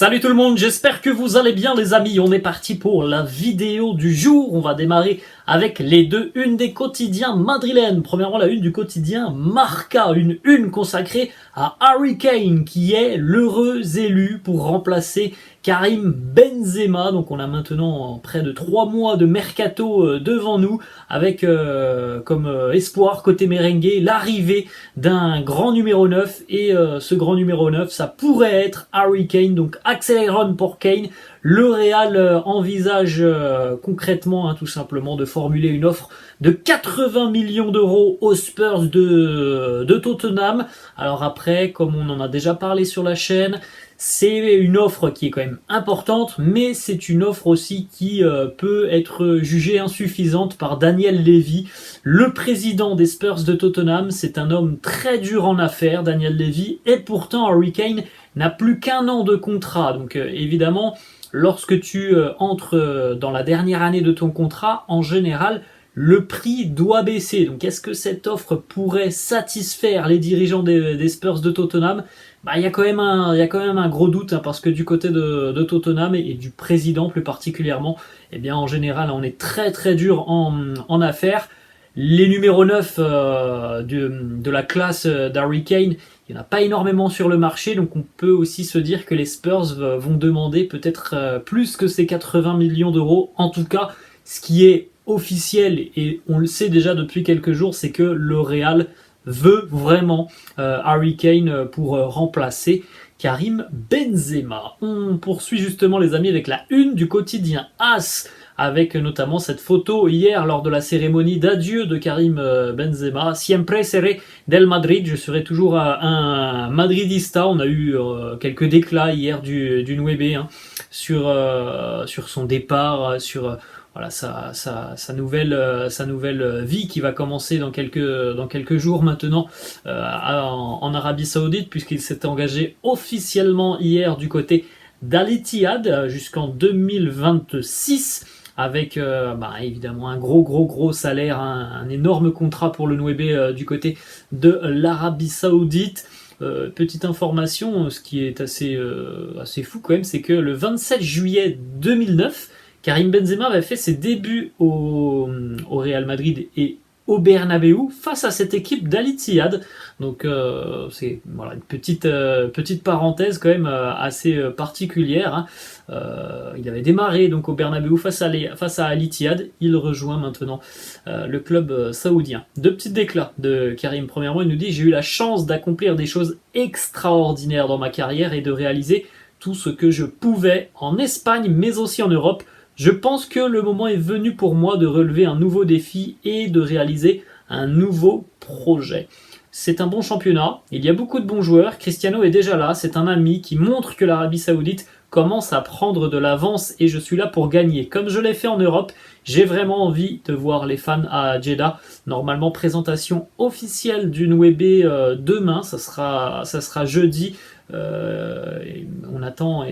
Salut tout le monde, j'espère que vous allez bien les amis. On est parti pour la vidéo du jour. On va démarrer avec les deux unes des quotidiens madrilènes. Premièrement, la une du quotidien Marca, une une consacrée à Harry Kane qui est l'heureux élu pour remplacer Karim Benzema. Donc on a maintenant près de 3 mois de mercato devant nous avec comme espoir côté merengue l'arrivée d'un grand numéro 9 et ce grand numéro 9 ça pourrait être Harry Kane. Donc accélérone pour Kane. Le Real envisage concrètement tout simplement de formuler une offre de 80 millions d'euros aux Spurs de Tottenham. Alors après, comme on en a déjà parlé sur la chaîne, c'est une offre qui est quand même importante, mais c'est une offre aussi qui peut être jugée insuffisante par Daniel Levy, le président des Spurs de Tottenham. C'est un homme très dur en affaires, Daniel Levy, et pourtant Harry Kane n'a plus qu'1 an de contrat. Donc évidemment, lorsque tu entres dans la dernière année de ton contrat, en général, le prix doit baisser. Donc est-ce que cette offre pourrait satisfaire les dirigeants des Spurs de Tottenham ? Il y a quand même un gros doute, parce que du côté de Tottenham et du président plus particulièrement, eh bien en général on est très très dur en affaires. Les numéros 9 de la classe d'Harry Kane, il n'y en a pas énormément sur le marché, donc on peut aussi se dire que les Spurs vont demander peut-être plus que ces 80 millions d'euros. En tout cas, ce qui est officiel, et on le sait déjà depuis quelques jours, c'est que le Real veut vraiment Harry Kane pour remplacer Karim Benzema. On poursuit justement les amis avec la une du quotidien AS, avec notamment cette photo hier lors de la cérémonie d'adieu de Karim Benzema. Siempre seré del Madrid, je serai toujours un madridista. On a eu quelques déclats hier du Nueve sur son départ, sur voilà sa nouvelle vie qui va commencer dans quelques jours maintenant en Arabie Saoudite, puisqu'il s'est engagé officiellement hier du côté d'Al Ittihad jusqu'en 2026 avec évidemment un gros salaire, un énorme contrat pour le Nueve du côté de l'Arabie Saoudite. Petite information, ce qui est assez fou quand même, c'est que le 27 juillet 2009, Karim Benzema avait fait ses débuts au Real Madrid et au Bernabéu face à cette équipe d'Al Ittihad. Donc c'est voilà une petite parenthèse quand même assez particulière. Il avait démarré donc au Bernabéu face à Al Ittihad. Il rejoint maintenant le club saoudien. Deux petits déclats de Karim. Premièrement, il nous dit: j'ai eu la chance d'accomplir des choses extraordinaires dans ma carrière et de réaliser tout ce que je pouvais en Espagne mais aussi en Europe. Je pense que le moment est venu pour moi de relever un nouveau défi et de réaliser un nouveau projet. C'est un bon championnat, il y a beaucoup de bons joueurs, Cristiano est déjà là, c'est un ami qui montre que l'Arabie Saoudite commence à prendre de l'avance et je suis là pour gagner. Comme je l'ai fait en Europe, j'ai vraiment envie de voir les fans à Jeddah. Normalement, présentation officielle du Nueve demain, ça sera jeudi. On attend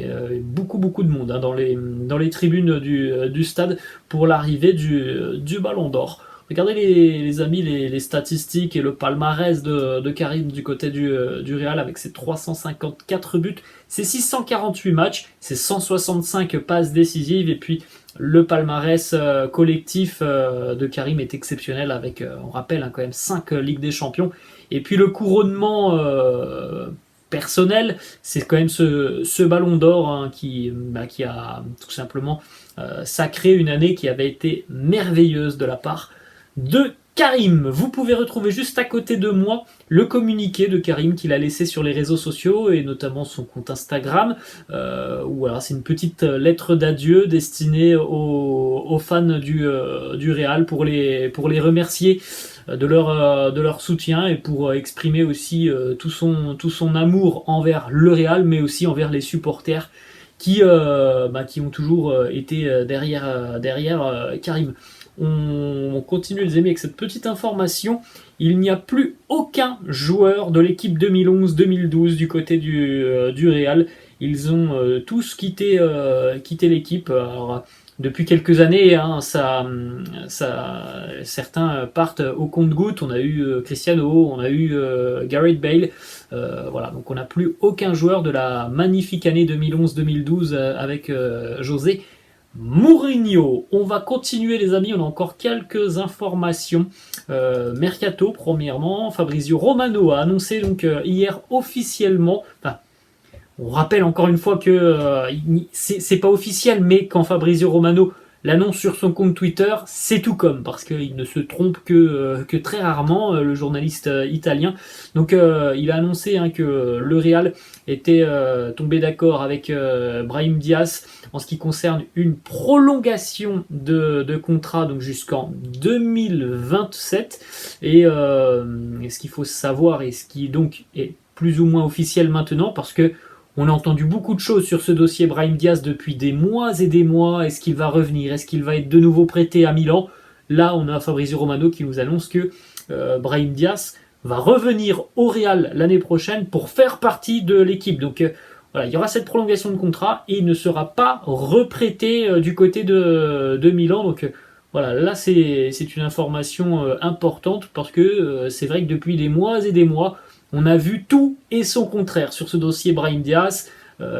beaucoup de monde dans les tribunes du stade pour l'arrivée du Ballon d'Or. Regardez les amis, les statistiques et le palmarès de Karim du côté du Real avec ses 354 buts, ses 648 matchs, ses 165 passes décisives, et puis le palmarès collectif de Karim est exceptionnel avec, on rappelle quand même 5 Ligues des Champions, et puis le couronnement personnel, c'est quand même ce Ballon d'Or qui a tout simplement sacré une année qui avait été merveilleuse de la part de Karim. Vous pouvez retrouver juste à côté de moi le communiqué de Karim qu'il a laissé sur les réseaux sociaux et notamment son compte Instagram, où alors c'est une petite lettre d'adieu destinée aux fans du Real pour les remercier de leur soutien et pour exprimer aussi tout son amour envers le Real, mais aussi envers les supporters qui ont toujours été derrière Karim. On continue les amis avec cette petite information. Il n'y a plus aucun joueur de l'équipe 2011-2012 du côté du Real. Ils ont tous quitté l'équipe. Alors, depuis quelques années, hein, certains partent au compte-gouttes. On a eu Cristiano, on a eu Gareth Bale. Voilà, donc on n'a plus aucun joueur de la magnifique année 2011-2012 avec José Mourinho. On va continuer les amis, on a encore quelques informations. Mercato premièrement, Fabrizio Romano a annoncé donc hier officiellement, enfin, on rappelle encore une fois que c'est pas officiel, mais quand Fabrizio Romano l'annonce sur son compte Twitter, c'est tout comme, parce qu'il ne se trompe que très rarement, le journaliste italien. Donc il a annoncé hein, que le Real était tombé d'accord avec Brahim Diaz en ce qui concerne une prolongation de contrat donc jusqu'en 2027. Et ce qu'il faut savoir, et ce qui donc est plus ou moins officiel maintenant, parce que on a entendu beaucoup de choses sur ce dossier Brahim Diaz depuis des mois et des mois. Est-ce qu'il va revenir? Est-ce qu'il va être de nouveau prêté à Milan? Là, on a Fabrizio Romano qui nous annonce que Brahim Diaz va revenir au Real l'année prochaine pour faire partie de l'équipe. Donc voilà, il y aura cette prolongation de contrat et il ne sera pas reprêté du côté de Milan. Donc voilà, là c'est une information importante parce que c'est vrai que depuis des mois et des mois, on a vu tout et son contraire sur ce dossier Brahim Diaz.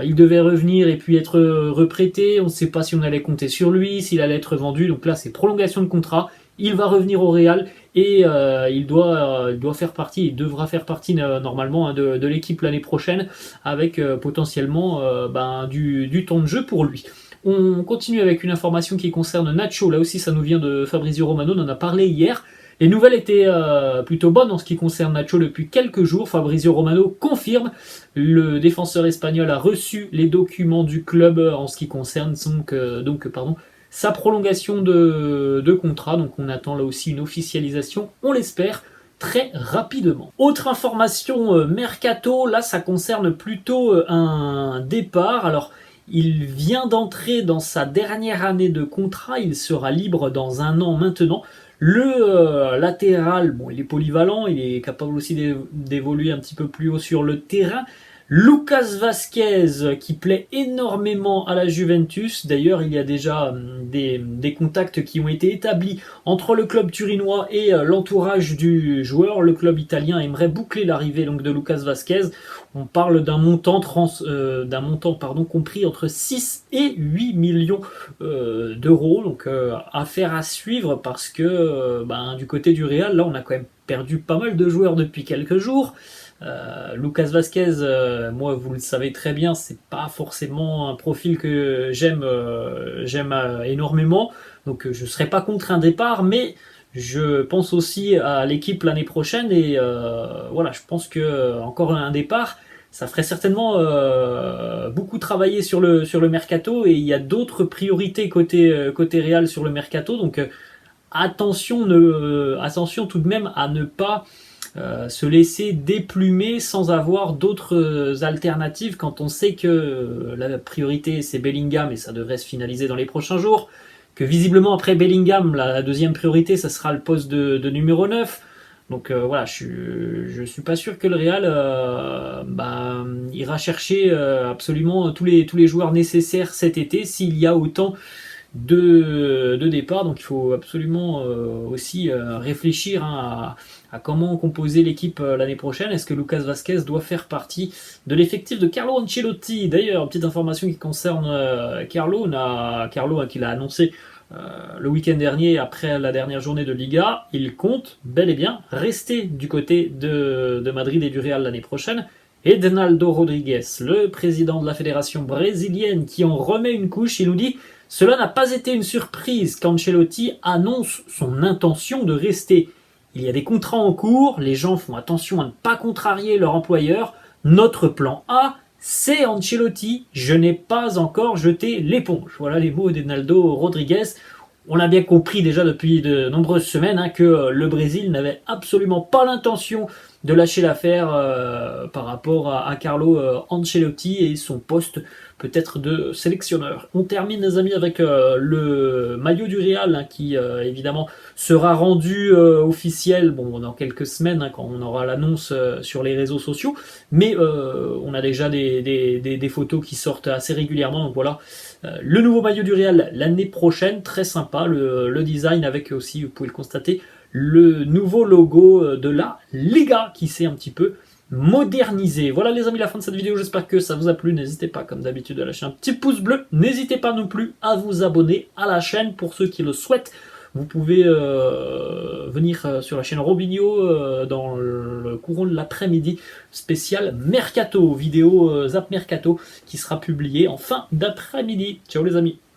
Il devait revenir et puis être reprêté. On ne sait pas si on allait compter sur lui, s'il allait être vendu. Donc là, c'est prolongation de contrat. Il va revenir au Real et il doit faire partie, il devra faire partie normalement hein, de l'équipe l'année prochaine avec potentiellement du temps de jeu pour lui. On continue avec une information qui concerne Nacho. Là aussi, ça nous vient de Fabrizio Romano. On en a parlé hier. Les nouvelles étaient plutôt bonnes en ce qui concerne Nacho depuis quelques jours. Fabrizio Romano confirme. Le défenseur espagnol a reçu les documents du club en ce qui concerne sa prolongation de contrat. Donc on attend là aussi une officialisation, on l'espère, très rapidement. Autre information mercato, là ça concerne plutôt un départ. Alors il vient d'entrer dans sa dernière année de contrat, il sera libre dans 1 an maintenant. Le latéral, bon, il est polyvalent, il est capable aussi d'évoluer un petit peu plus haut sur le terrain. Lucas Vazquez, qui plaît énormément à la Juventus. D'ailleurs, il y a déjà des contacts qui ont été établis entre le club turinois et l'entourage du joueur. Le club italien aimerait boucler l'arrivée donc de Lucas Vazquez. On parle d'un montant, compris entre 6 et 8 millions d'euros. Donc, affaire à suivre parce que du côté du Real, là, on a quand même perdu pas mal de joueurs depuis quelques jours. Lucas Vazquez, moi vous le savez très bien, c'est pas forcément un profil que j'aime énormément, donc je serais pas contre un départ, mais je pense aussi à l'équipe l'année prochaine et voilà, je pense que encore un départ, ça ferait certainement beaucoup travailler sur le mercato et il y a d'autres priorités côté Real sur le mercato, donc attention tout de même à ne pas se laisser déplumer sans avoir d'autres alternatives quand on sait que la priorité c'est Bellingham et ça devrait se finaliser dans les prochains jours, que visiblement après Bellingham la deuxième priorité ça sera le poste de numéro 9. Donc voilà, je suis pas sûr que le Real ira chercher absolument tous les joueurs nécessaires cet été s'il y a autant de départ. Donc il faut absolument aussi réfléchir à comment composer l'équipe l'année prochaine. Est-ce que Lucas Vazquez doit faire partie de l'effectif de Carlo Ancelotti? D'ailleurs, petite information qui concerne Carlo qui l'a annoncé le week-end dernier après la dernière journée de Liga. Il compte bel et bien rester du côté de Madrid et du Real l'année prochaine. Et Ednaldo Rodriguez, le président de la fédération brésilienne, qui en remet une couche, il nous dit: cela n'a pas été une surprise qu'Ancelotti annonce son intention de rester. Il y a des contrats en cours, les gens font attention à ne pas contrarier leur employeur. Notre plan A, c'est Ancelotti. Je n'ai pas encore jeté l'éponge. Voilà les mots d'Ednaldo Rodriguez. On l'a bien compris déjà depuis de nombreuses semaines que le Brésil n'avait absolument pas l'intention de lâcher l'affaire par rapport à Carlo Ancelotti et son poste peut-être de sélectionneur. On termine les amis avec le maillot du Real hein, qui évidemment sera rendu officiel dans quelques semaines hein, quand on aura l'annonce sur les réseaux sociaux, mais on a déjà des photos qui sortent assez régulièrement, donc voilà. Le nouveau maillot du Real l'année prochaine, très sympa, le design avec aussi, vous pouvez le constater, le nouveau logo de la Liga qui s'est un petit peu modernisé. Voilà les amis, la fin de cette vidéo, j'espère que ça vous a plu. N'hésitez pas comme d'habitude à lâcher un petit pouce bleu. N'hésitez pas non plus à vous abonner à la chaîne pour ceux qui le souhaitent. Vous pouvez venir sur la chaîne Robinho dans le courant de l'après-midi spécial Mercato, vidéo Zap Mercato qui sera publiée en fin d'après-midi. Ciao les amis.